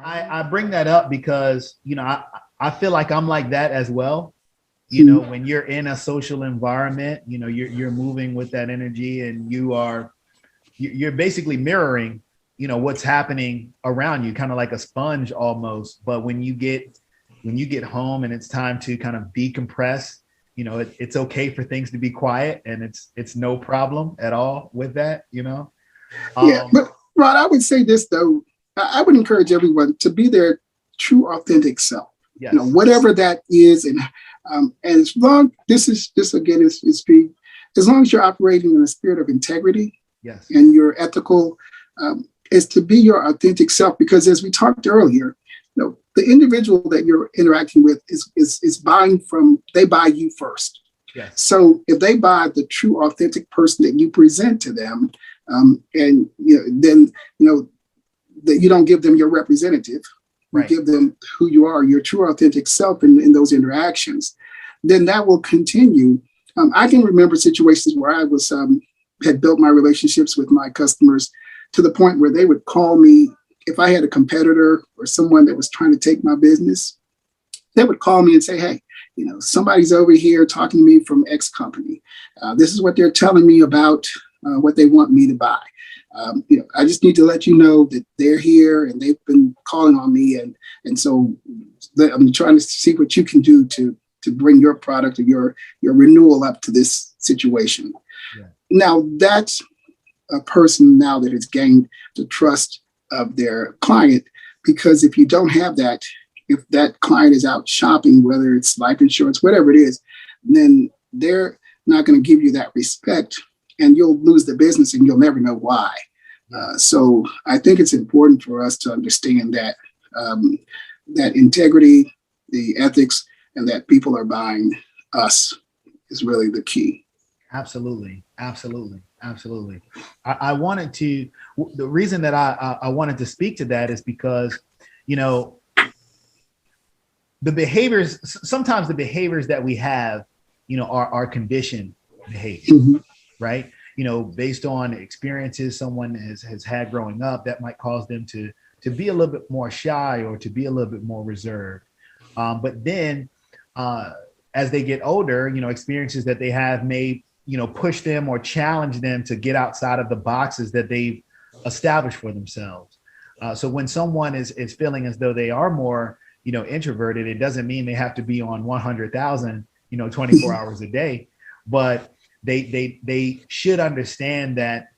I bring that up because, I feel like I'm like that as well. When you're in a social environment, you're moving with that energy, and you're basically mirroring, what's happening around you, kind of like a sponge almost. But when you get home and it's time to kind of decompress, it's okay for things to be quiet, and it's no problem at all with that. Yeah, Um, but Rod, I would say this though. I would encourage everyone to be their true, authentic self. yes, Whatever that is, and as long this again is being, as long as you're operating in a spirit of integrity yes, and you're ethical, is to be your authentic self. Because as we talked earlier, the individual that you're interacting with is buying from. They buy you first. yes, So if they buy the true, authentic person that you present to them, and then that you don't give them your representative, you right, give them who you are, your true, authentic self in those interactions, then that will continue. I can remember situations where I was had built my relationships with my customers to the point where they would call me if I had a competitor or someone that was trying to take my business. They would call me and say, "Hey, somebody's over here talking to me from X company. This is what they're telling me about what they want me to buy. I just need to let you know that they're here and they've been calling on me, and so I'm trying to see what you can do to bring your product or your renewal up to this situation." yeah, Now that's a person now that has gained the trust of their client, because if you don't have that, if that client is out shopping, whether it's life insurance, whatever it is, then they're not going to give you that respect, and you'll lose the business and you'll never know why. yeah. So I think it's important for us to understand that that integrity, the ethics, and that people are buying us is really the key. Absolutely, absolutely, absolutely. I wanted to. The reason that I wanted to speak to that is because, you know, the behaviors. Sometimes the behaviors that we have, are conditioned behaviors, Mhm. right? Based on experiences someone has had growing up, that might cause them to be a little bit more shy or to be a little bit more reserved. But then, uh, as they get older, experiences that they have may, push them or challenge them to get outside of the boxes that they've established for themselves. So when someone is feeling as though they are more, introverted, it doesn't mean they have to be on 100,000, 24 hours a day, but they should understand that,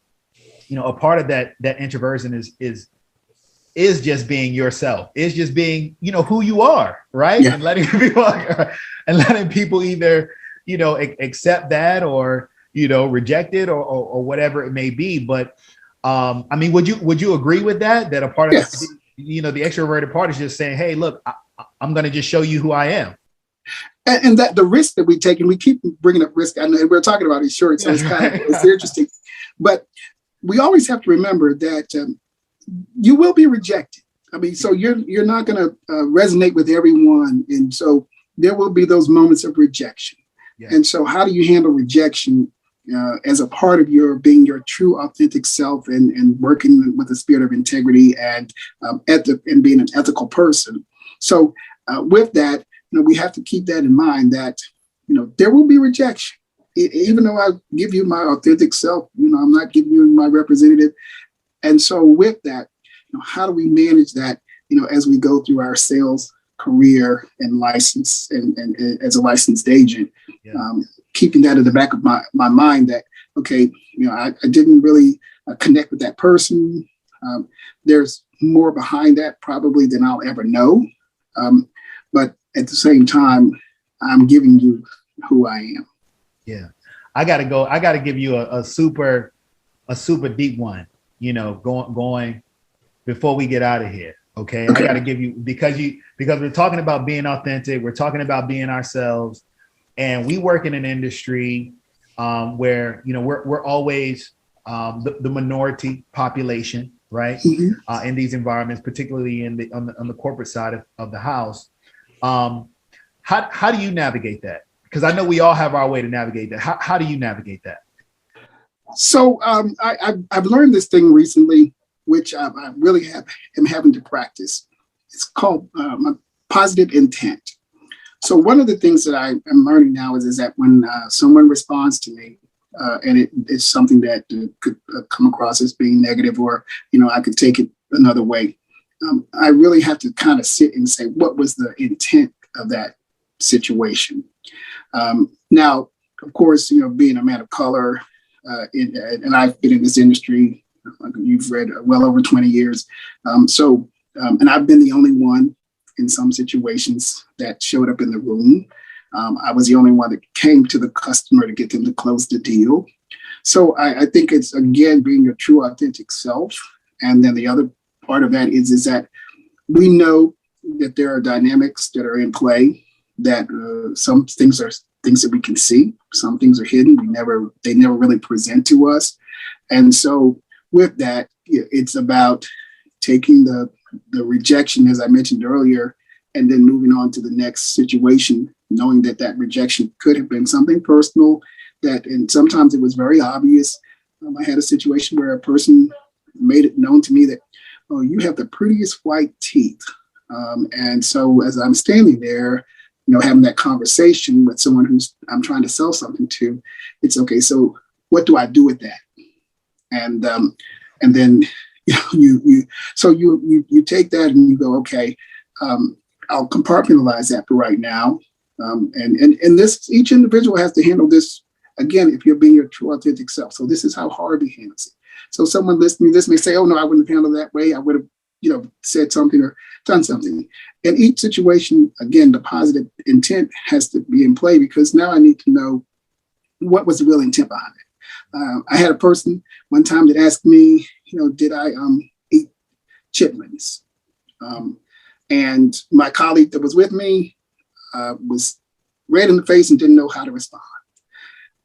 a part of that introversion is just being yourself. Is just being, who you are, right? Yeah. And letting people either, accept that or, reject it or whatever it may be. But I mean, would you agree with that? That a part of, Yes. the extroverted part is just saying, hey, look, I'm going to just show you who I am. And that the risk that we take, and we keep bringing up risk. I know we're talking about insurance, so Yes, it's kind of right. it's interesting, but we always have to remember that you will be rejected. I mean, so you're not going to resonate with everyone, and so there will be those moments of rejection. Yes. And so, how do you handle rejection as a part of your being your true, authentic self, and working with a spirit of integrity and and being an ethical person? So, with that, we have to keep that in mind that there will be rejection. Even though I give you my authentic self, I'm not giving you my representative. And so with that, how do we manage that, as we go through our sales career and license and as a licensed agent, Yeah. keeping that in the back of my mind that, okay, I didn't really connect with that person. There's more behind that probably than I'll ever know. But at the same time, I'm giving you who I am. Yeah. I gotta go. I gotta give you a super deep one, going before we get out of here. Okay. I Okay. gotta give you because we're talking about being authentic, we're talking about being ourselves, and we work in an industry where we're always the minority population, right? Mhm. In these environments, particularly on the corporate side of the house. Um, how do you navigate that? Because I know we all have our way to navigate that. How do you navigate that? So I've learned this thing recently, which I really am having to practice. it's called positive intent. So one of the things that I am learning now is that when someone responds to me, and it's something that could come across as being negative, or I could take it another way. I really have to kind of sit and say, what was the intent of that situation? Now, of course, being a man of color, and I've been in this industry, you've read, well over 20 years. And I've been the only one in some situations that showed up in the room. I was the only one that came to the customer to get them to close the deal. So I think it's, again, being your true, authentic self. And then the other part of that is that we know that there are dynamics that are in play, that some things are things that we can see, some things are hidden. They never really present to us. And so with that, it's about taking the rejection, as I mentioned earlier, and then moving on to the next situation, knowing that rejection could have been something personal, and sometimes it was very obvious. I had a situation where a person made it known to me that, oh, you have the prettiest white teeth. And so as I'm standing there, having that conversation with someone I'm trying to sell something to, it's okay. So what do I do with that? And then you take that and you go, okay, I'll compartmentalize that for right now. And this, each individual has to handle this, again, if you're being your true authentic self. So this is how Harvey handles it. So someone listening to this may say, oh no, I wouldn't have handled that way. I would have, said something or done something. In each situation, again, the positive intent has to be in play, because now I need to know what was the real intent behind it. I had a person one time that asked me, did I eat chitlins? And my colleague that was with me was red in the face and didn't know how to respond.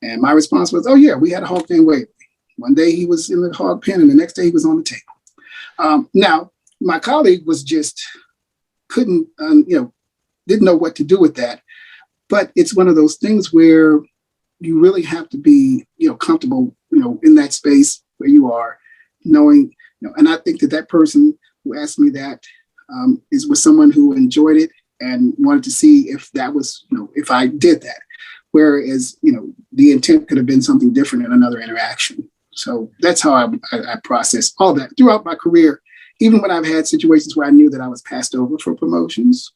And my response was, oh yeah, we had a hog pen waiting. One day he was in the hog pen and the next day he was on the table. Now, my colleague was just didn't know what to do with that. But it's one of those things where you really have to be, comfortable, in that space where you are, knowing, and I think that person who asked me that was someone who enjoyed it and wanted to see if that was, if I did that. Whereas, the intent could have been something different in another interaction. So that's how I process all that throughout my career, even when I've had situations where I knew that I was passed over for promotions.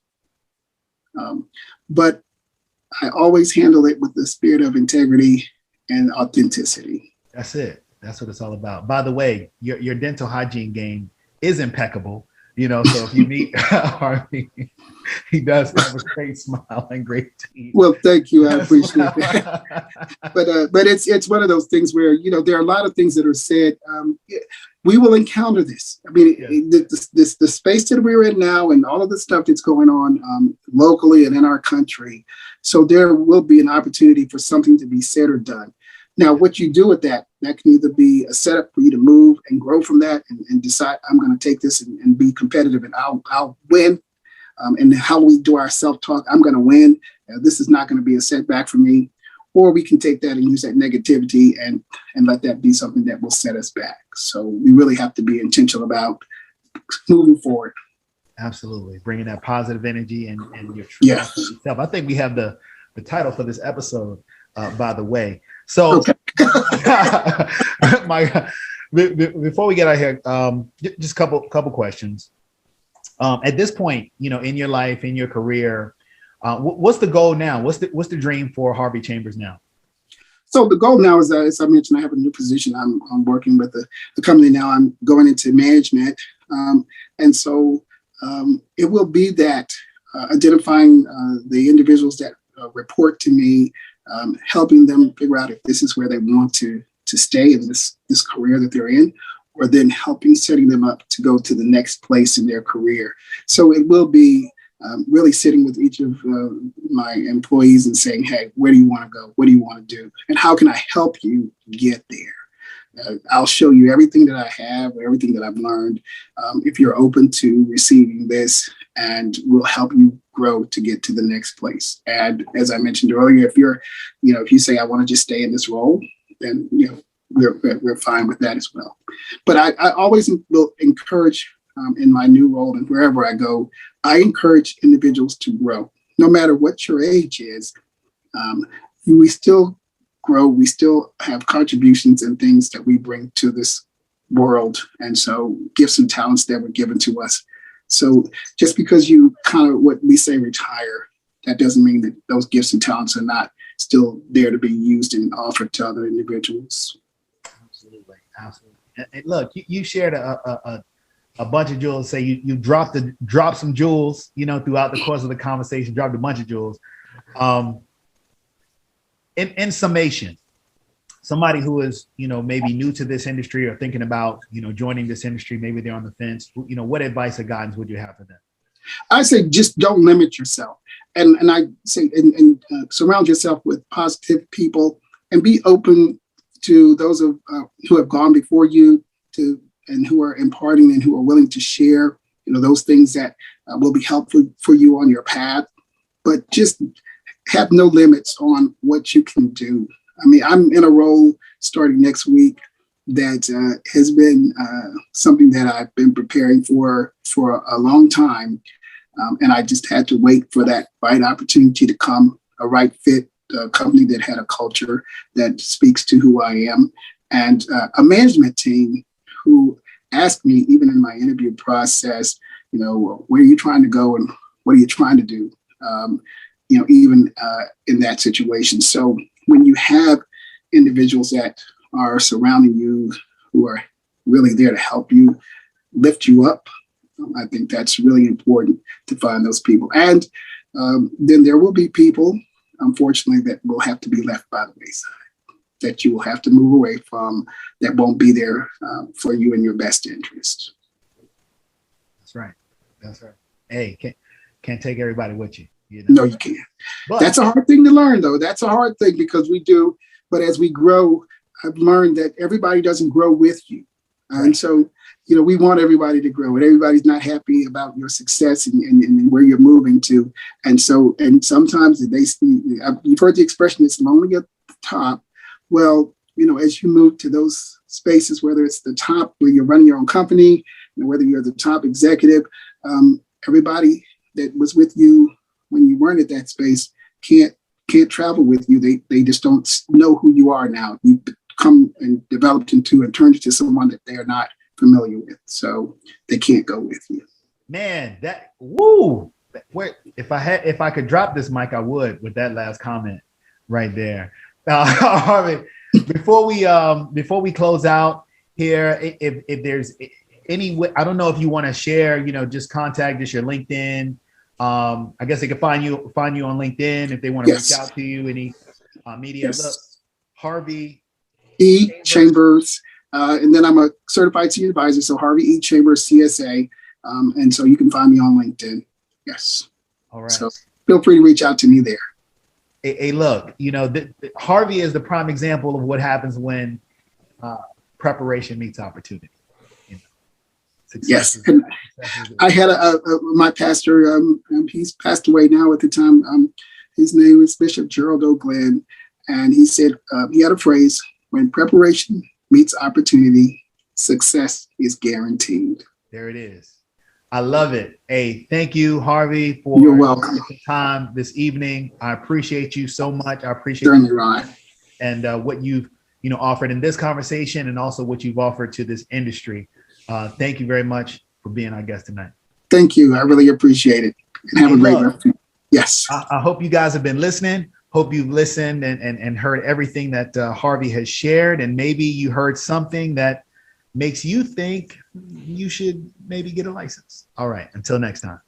But I always handle it with the spirit of integrity and authenticity. That's it. That's what it's all about. By the way, your dental hygiene game is impeccable. So if you meet Harvey, he does have a great smile and great teeth. Well, thank you. I appreciate it. But it's one of those things where, there are a lot of things that are said. We will encounter this. I mean, the space that we're in now and all of the stuff that's going on locally and in our country. So there will be an opportunity for something to be said or done. Now, what you do with that can either be a setup for you to move and grow from that and decide, I'm going to take this and be competitive and I'll win. And how we do our self-talk, I'm going to win. This is not going to be a setback for me. Or we can take that and use that negativity and let that be something that will set us back. So we really have to be intentional about moving forward. Absolutely. Bringing that positive energy and your true self. I think we have the title for this episode, by the way. So okay. Before we get out here, just a couple questions. At this point, in your life, in your career, what's the goal now? What's the dream for Harvey Chambers now? So the goal now is that, as I mentioned, I have a new position. I'm working with the company now. I'm going into management. And so it will be that identifying the individuals that report to me, helping them figure out if this is where they want to stay in this career that they're in, or then setting them up to go to the next place in their career. So it will be really sitting with each of my employees and saying, hey, where do you want to go? What do you want to do? And how can I help you get there? I'll show you everything that I have, everything that I've learned. If you're open to receiving this, and we'll help you grow to get to the next place. And as I mentioned earlier, if you say, I want to just stay in this role, then, we're fine with that as well. But I always will encourage in my new role and wherever I go, I encourage individuals to grow, no matter what your age is. Um, we still grow. We still have contributions and things that we bring to this world. And so gifts and talents that were given to us. So just because you kind of what we say retire, that doesn't mean that those gifts and talents are not still there to be used and offered to other individuals. Absolutely. Absolutely. And look, you shared a bunch of jewels. Say you dropped some jewels, throughout the course of the conversation, dropped a bunch of jewels. In summation, somebody who is, maybe new to this industry or thinking about, joining this industry, maybe they're on the fence, what advice or guidance would you have for them? I say just don't limit yourself. And I say and surround yourself with positive people and be open to those who have gone before you and who are imparting and who are willing to share, those things that will be helpful for you on your path. But just have no limits on what you can do. I mean, I'm in a role starting next week that has been something that I've been preparing for a long time. And I just had to wait for that right opportunity to come, a right fit, a company that had a culture that speaks to who I am, and a management team who asked me, even in my interview process, where are you trying to go and what are you trying to do? Even in that situation. So when you have individuals that are surrounding you who are really there to help you, lift you up, I think that's really important to find those people. And then there will be people, unfortunately, that will have to be left by the wayside, that you will have to move away from, that won't be there for you in your best interest. That's right. That's right. Hey, can't take everybody with you. No, you can't. But that's a hard thing to learn, though. That's a hard thing because we do. But as we grow, I've learned that everybody doesn't grow with you. Right. And so, we want everybody to grow, and everybody's not happy about your success and where you're moving to. And so, and sometimes you've heard the expression, it's lonely at the top. Well, as you move to those spaces, whether it's the top where you're running your own company, whether you're the top executive, everybody that was with you when you weren't at that space can't travel with you. They just don't know who you are now. You come and developed into and turned into someone that they are not familiar with, so they can't go with you. Man, if I could drop this mic, I would, with that last comment right there. Harvey, before we close out here, if there's any way, I don't know if you want to share, just contact us, your LinkedIn. I guess they can find you on LinkedIn if they want to reach out to you. Any media? Yes. Look, Harvey E. Chambers. And then I'm a certified senior advisor, so Harvey E. Chambers, CSA. And so you can find me on LinkedIn. Yes. All right. So feel free to reach out to me there. Hey, look, Harvey is the prime example of what happens when preparation meets opportunity. Yes. And I had my pastor, he's passed away now at the time. His name is Bishop Gerald O'Glenn. And he said, he had a phrase, when preparation meets opportunity, success is guaranteed. There it is. I love it. Hey, thank you, Harvey, for You're welcome. the time this evening. I appreciate you so much. I appreciate Certainly, Ryan. And what you've offered in this conversation, and also what you've offered to this industry. Thank you very much for being our guest tonight. Thank you. I really appreciate it. And have a great rest. Yes. I hope you guys have been listening. Hope you've listened and heard everything that Harvey has shared, and maybe you heard something that makes you think you should maybe get a license. All right. Until next time.